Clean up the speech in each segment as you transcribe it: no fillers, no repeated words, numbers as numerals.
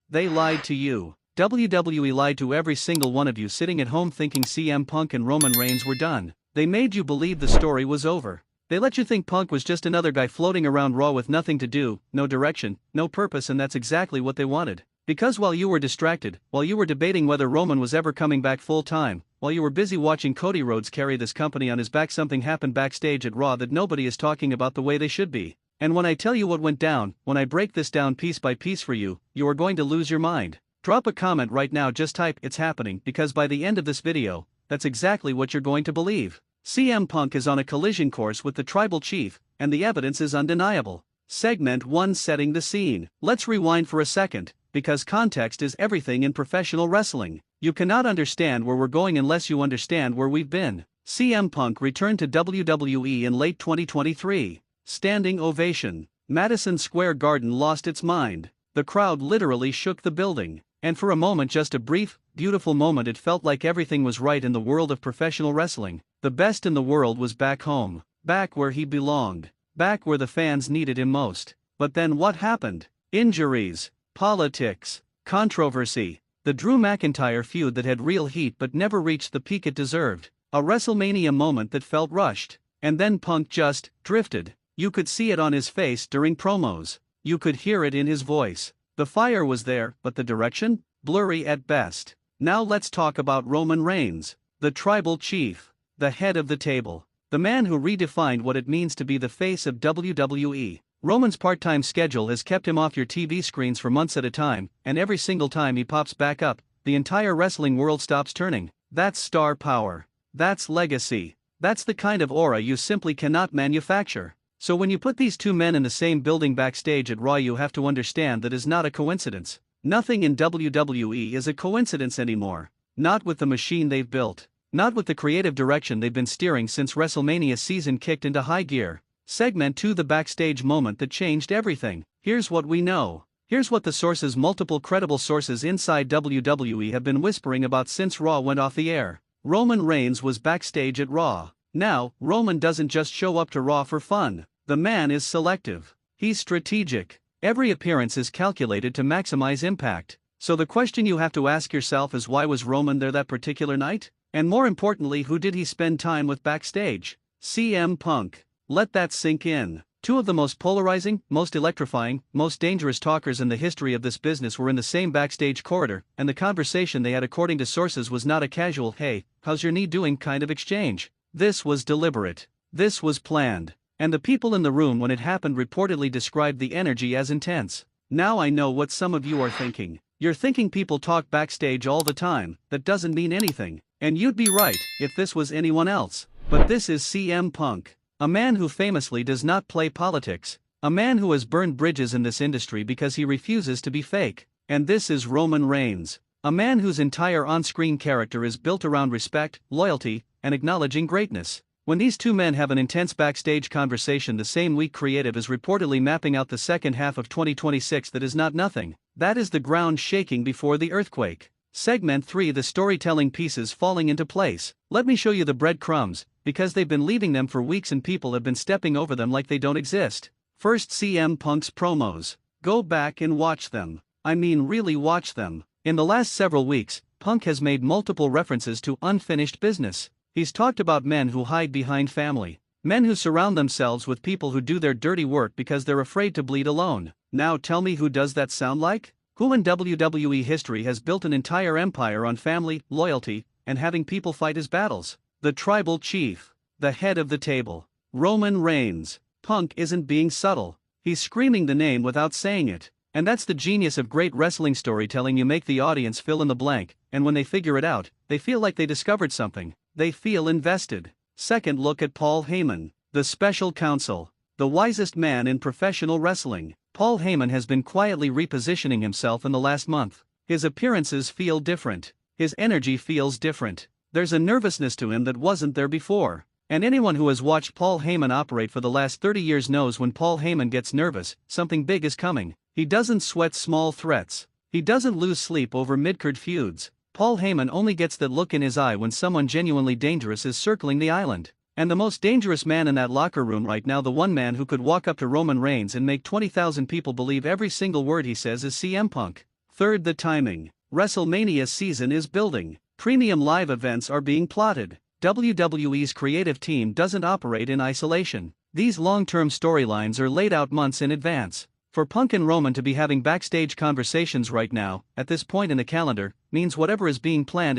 They lied to you. WWE lied to every single one of you sitting at home thinking CM Punk and Roman Reigns were done. They made you believe the story was over. They let you think Punk was just another guy floating around Raw with nothing to do, no direction, no purpose, and that's exactly what they wanted. Because while you were distracted, while you were debating whether Roman was ever coming back full-time, while you were busy watching Cody Rhodes carry this company on his back, something happened backstage at Raw that nobody is talking about the way they should be. And when I tell you what went down, when I break this down piece by piece for you, you are going to lose your mind. Drop a comment right now, just type "it's happening," because by the end of this video, that's exactly what you're going to believe. CM Punk is on a collision course with the Tribal Chief, and the evidence is undeniable. Segment 1: Setting the Scene. Let's rewind for a second, because context is everything in professional wrestling. You cannot understand where we're going unless you understand where we've been. CM Punk returned to WWE in late 2023. Standing ovation. Madison Square Garden lost its mind. The crowd literally shook the building. And for a moment, just a brief, beautiful moment, it felt like everything was right in the world of professional wrestling. The best in the world was back home. Back where he belonged. Back where the fans needed him most. But then what happened? Injuries. Politics. Controversy. The Drew McIntyre feud that had real heat but never reached the peak it deserved. A WrestleMania moment that felt rushed. And then Punk just drifted. You could see it on his face during promos. You could hear it in his voice. The fire was there, but the direction? Blurry at best. Now let's talk about Roman Reigns, the Tribal Chief, the head of the table, the man who redefined what it means to be the face of WWE. Roman's part-time schedule has kept him off your TV screens for months at a time, and every single time he pops back up, the entire wrestling world stops turning. That's star power. That's legacy. That's the kind of aura you simply cannot manufacture. So when you put these two men in the same building backstage at Raw, you have to understand that is not a coincidence. Nothing in WWE is a coincidence anymore. Not with the machine they've built. Not with the creative direction they've been steering since WrestleMania season kicked into high gear. Segment 2: The backstage moment that changed everything. Here's what we know. Here's what the sources, multiple credible sources inside WWE, have been whispering about since Raw went off the air. Roman Reigns was backstage at Raw. Now, Roman doesn't just show up to Raw for fun. The man is selective. He's strategic. Every appearance is calculated to maximize impact. So the question you have to ask yourself is, why was Roman there that particular night? And more importantly, who did he spend time with backstage? CM Punk. Let that sink in. Two of the most polarizing, most electrifying, most dangerous talkers in the history of this business were in the same backstage corridor, and the conversation they had, according to sources, was not a casual "hey, how's your knee doing" kind of exchange. This was deliberate. This was planned. And the people in the room when it happened reportedly described the energy as intense. Now I know what some of you are thinking. You're thinking people talk backstage all the time, that doesn't mean anything. And you'd be right, if this was anyone else. But this is CM Punk. A man who famously does not play politics. A man who has burned bridges in this industry because he refuses to be fake. And this is Roman Reigns. A man whose entire on-screen character is built around respect, loyalty, and acknowledging greatness. When these two men have an intense backstage conversation the same week, creative is reportedly mapping out the second half of 2026. That is not nothing. That is the ground shaking before the earthquake. Segment 3: The storytelling pieces falling into place. Let me show you the breadcrumbs, because they've been leaving them for weeks and people have been stepping over them like they don't exist. First, CM Punk's promos. Go back and watch them. I mean, really watch them. In the last several weeks, Punk has made multiple references to unfinished business. He's talked about men who hide behind family. Men who surround themselves with people who do their dirty work because they're afraid to bleed alone. Now tell me, who does that sound like? Who in WWE history has built an entire empire on family, loyalty, and having people fight his battles? The Tribal Chief. The head of the table. Roman Reigns. Punk isn't being subtle. He's screaming the name without saying it. And that's the genius of great wrestling storytelling. You make the audience fill in the blank, and when they figure it out, they feel like they discovered something. They feel invested. Second, look at Paul Heyman, the special counsel, the wisest man in professional wrestling. Paul Heyman has been quietly repositioning himself in the last month. His appearances feel different. His energy feels different. There's a nervousness to him that wasn't there before. And anyone who has watched Paul Heyman operate for the last 30 years knows when Paul Heyman gets nervous, something big is coming. He doesn't sweat small threats. He doesn't lose sleep over mid-card feuds. Paul Heyman only gets that look in his eye when someone genuinely dangerous is circling the island. And the most dangerous man in that locker room right now, the one man who could walk up to Roman Reigns and make 20,000 people believe every single word he says, is CM Punk. Third, the timing. WrestleMania season is building. Premium live events are being plotted. WWE's creative team doesn't operate in isolation. These long-term storylines are laid out months in advance. For Punk and Roman to be having backstage conversations right now, at this point in the calendar, means whatever is being planned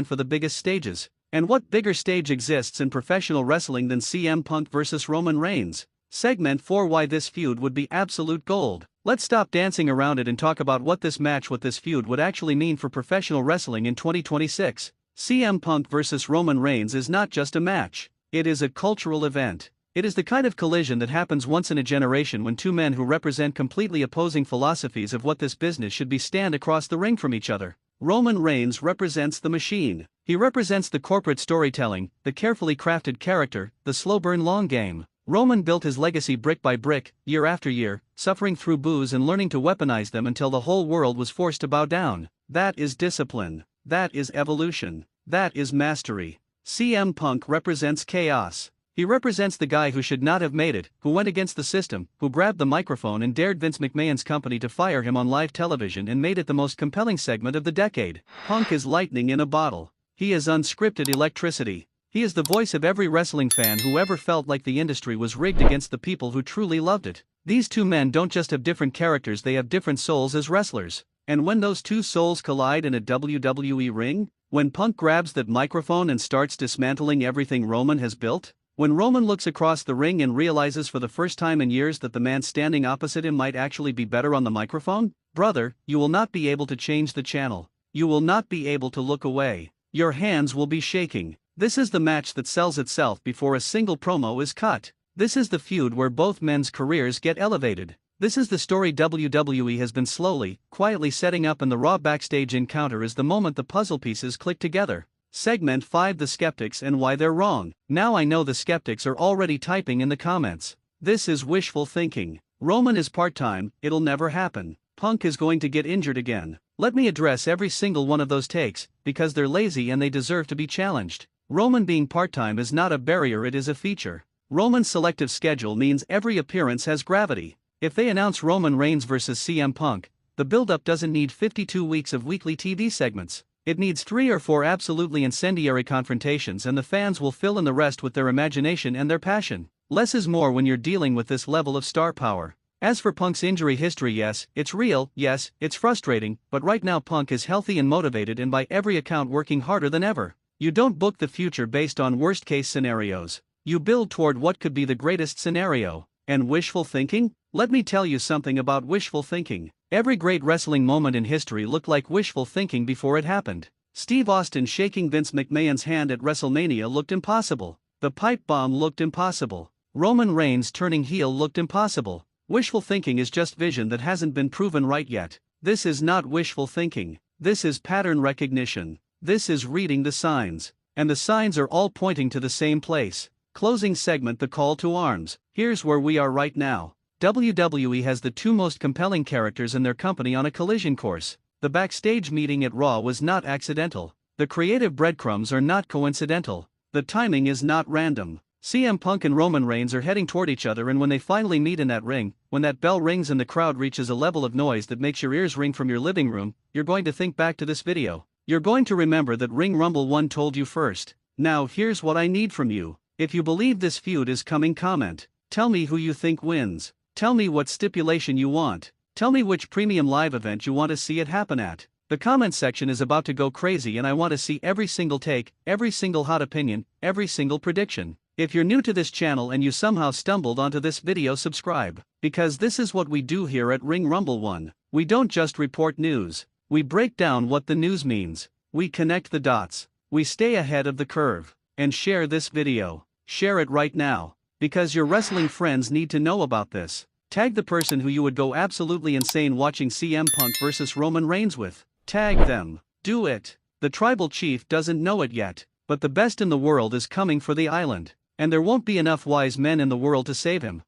for the biggest stages. And what bigger stage exists in professional wrestling than CM Punk vs Roman Reigns? Segment 4: Why this feud would be absolute gold. Let's stop dancing around it and talk about what this feud would actually mean for professional wrestling in 2026. CM Punk vs Roman Reigns is not just a match. It is a cultural event. It is the kind of collision that happens once in a generation when two men who represent completely opposing philosophies of what this business should be stand across the ring from each other. Roman Reigns represents the machine. He represents the corporate storytelling, the carefully crafted character, the slow burn long game. Roman built his legacy brick by brick, year after year, suffering through boos and learning to weaponize them until the whole world was forced to bow down. That is discipline. That is evolution. That is mastery. CM Punk represents chaos. He represents the guy who should not have made it, who went against the system, who grabbed the microphone and dared Vince McMahon's company to fire him on live television and made it the most compelling segment of the decade. Punk is lightning in a bottle. He is unscripted electricity. He is the voice of every wrestling fan who ever felt like the industry was rigged against the people who truly loved it. These two men don't just have different characters, they have different souls as wrestlers. And when those two souls collide in a WWE ring, when Punk grabs that microphone and starts dismantling everything Roman has built, when Roman looks across the ring and realizes for the first time in years that the man standing opposite him might actually be better on the microphone, brother, you will not be able to change the channel. You will not be able to look away. Your hands will be shaking. This is the match that sells itself before a single promo is cut. This is the feud where both men's careers get elevated. This is the story WWE has been slowly, quietly setting up, and the Raw Backstage encounter is the moment the puzzle pieces click together. Segment 5: The Skeptics and Why They're Wrong. Now I know the skeptics are already typing in the comments. This is wishful thinking. Roman is part-time, it'll never happen. Punk is going to get injured again. Let me address every single one of those takes, because they're lazy and they deserve to be challenged. Roman being part-time is not a barrier, it is a feature. Roman's selective schedule means every appearance has gravity. If they announce Roman Reigns vs CM Punk, the build-up doesn't need 52 weeks of weekly TV segments. It needs 3 or 4 absolutely incendiary confrontations, and the fans will fill in the rest with their imagination and their passion. Less is more when you're dealing with this level of star power. As for Punk's injury history, yes, it's real, yes, it's frustrating, but right now Punk is healthy and motivated and by every account working harder than ever. You don't book the future based on worst-case scenarios. You build toward what could be the greatest scenario. And wishful thinking? Let me tell you something about wishful thinking. Every great wrestling moment in history looked like wishful thinking before it happened. Steve Austin shaking Vince McMahon's hand at WrestleMania looked impossible. The pipe bomb looked impossible. Roman Reigns turning heel looked impossible. Wishful thinking is just vision that hasn't been proven right yet. This is not wishful thinking. This is pattern recognition. This is reading the signs. And the signs are all pointing to the same place. Closing segment: The Call to Arms. Here's where we are right now. WWE has the two most compelling characters in their company on a collision course. The backstage meeting at Raw was not accidental. The creative breadcrumbs are not coincidental. The timing is not random. CM Punk and Roman Reigns are heading toward each other, and when they finally meet in that ring, when that bell rings and the crowd reaches a level of noise that makes your ears ring from your living room, you're going to think back to this video. You're going to remember that Ring Rumble 1 told you first. Now here's what I need from you. If you believe this feud is coming, comment. Tell me who you think wins. Tell me what stipulation you want. Tell me which premium live event you want to see it happen at. The comment section is about to go crazy, and I want to see every single take, every single hot opinion, every single prediction. If you're new to this channel and you somehow stumbled onto this video, subscribe. Because this is what we do here at Ring Rumble 1. We don't just report news. We break down what the news means. We connect the dots. We stay ahead of the curve. And share this video. Share it right now. Because your wrestling friends need to know about this. Tag the person who you would go absolutely insane watching CM Punk vs Roman Reigns with. Tag them. Do it. The tribal chief doesn't know it yet, but the best in the world is coming for the island. And there won't be enough wise men in the world to save him.